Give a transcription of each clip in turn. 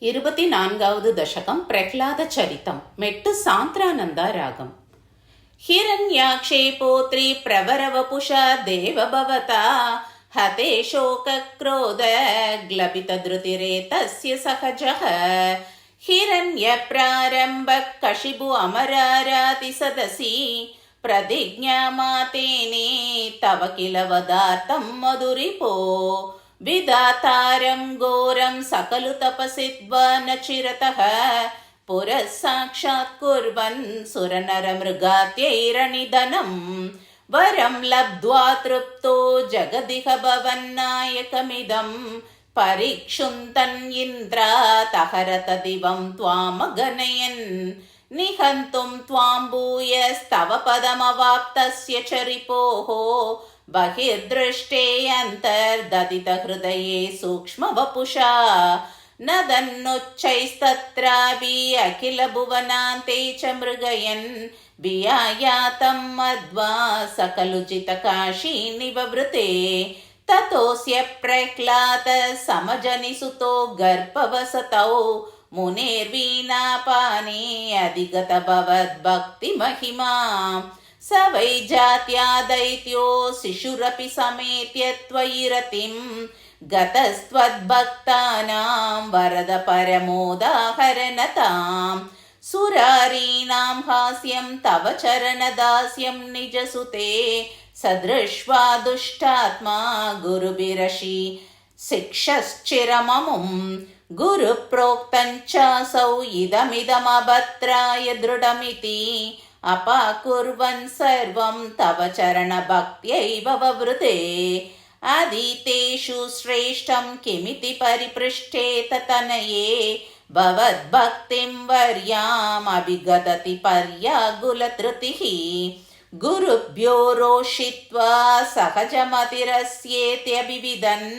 24வது தசகம் பிரஹ்லாத சரிதம். மெட்டு சாந்திரானந்தா ராகம். हिरण्याक्षे पौत्री प्रवरवपुषा देवभवता हते शोकक्रोधग्लपितधृतिरेतस्य सहजः हिरण्यप्रारम्भः कशिबु अमराराति सदसि प्रतिज्ञामातेने तव किल वदार्थं मधुरिपो विधातारं घोरं सकलु तपसिद्वा न चिरतः पुरः साक्षात् कुर्वन् सुरनरमृगात्यैरनिधनं वरं लब्ध्वा तृप्तो जगदिह भवन्नायकमिदं परीक्षुन्तन् इन्द्रातहरत दिवं त्वामगणयन् निहन्तुं त्वां भूयस्तव पदमवाप्तस्य च रिपोः बहिर्दृष्टे अन्तर्ददितहृदये सूक्ष्मवपुषा न दन्नुच्चैस्तत्रापि अखिलभुवनान्ते च मृगयन् वियायातं मध्वा सकलुचितकाशीनिववृते ततोऽस्य प्रह्लाद समजनिसुतो गर्भवसतौ मुनेर्वीणापाने अधिगत भवद्भक्तिमहिमा स वै जात्या दैत्यो शिशुरपि समेत्य त्वयि रतिं गतस्त्वद्भक्तानां वरद परमोदाहरणतां सुरारीणां हास्यं तव चरणदास्यं निजसुते सदृष्ट्वा दुष्टात्मा गुरुभिरशि शिक्षश्चिरममुं गुरुप्रोक्तं चासौ इदमिदमभद्राय दृढमिति अपाकुर्वन् सर्वं तव चरणभक्त्यैव ववृते अधीतेषु श्रेष्ठं किमिति परिपृष्ठेत तनये भवद्भक्तिं वर्यामभिगदति पर्यागुलधृतिः गुरुभ्यो रोषित्वा सहजमतिरस्येत्यभिविदन्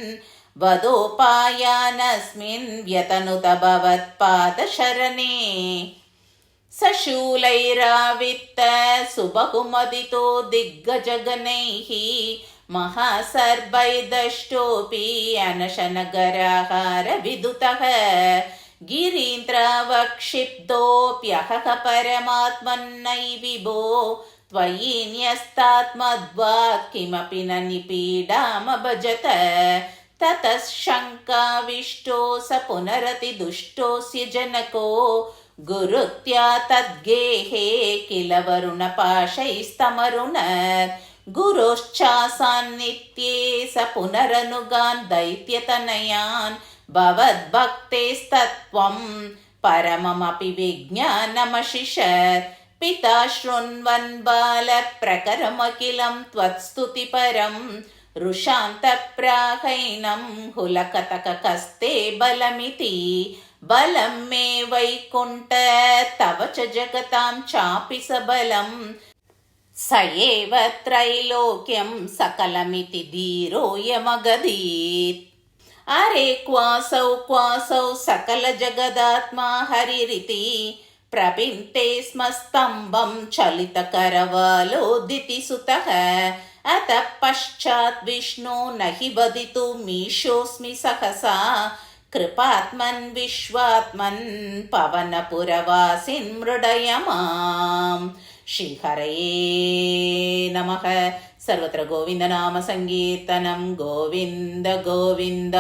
वदोपायानस्मिन् व्यतनुत भवत्पादशरणे सशूलैरावित्त सुबहुमदितो दिग्गजगणैः महासर्पैर्दष्टोऽपि अनशनगराहारविदुतः गिरीन्द्रवक्षिप्तोऽप्यहः परमात्मन्नैविभो त्वयि न्यस्तात्मद्वात् किमपि न निपीडामभजत ततः शङ्काविष्टो स पुनरतिदुष्टोऽस्य जनको गुरुत्या तद्गेहे किल वरुणपाशैस्तमरुण गुरोश्चासान्नित्ये स पुनरनुगान् दैत्यतनयान् भवद्भक्तेस्तत्त्वं परममपि विज्ञानमशिषत् पिता शृण्वन् बालप्रकरमखिलं त्वत्स्तुतिपरं रुषान्तप्राहैनं हुलकतककस्ते बलमिति बलं मे वैकुण्ठ तव च जगतां चापि सबलं स एव त्रैलोक्यं सकलमिति धीरोऽयमगदीत् अरे क्वासौ सकलजगदात्मा हरिरिति प्रपिन्ते स्म स्तम्भं चलितकरवालोदिति सुतः अतः पश्चात् विष्णो न हि वदितुमीशोऽस्मि सहसा कृपात्मन् विश्वात्मन् पवनपुरवासिन् मृडय मां श्रीहरये नमः। सर्वत्र गोविन्दनाम संकीर्तनं गोविन्द गोविन्द।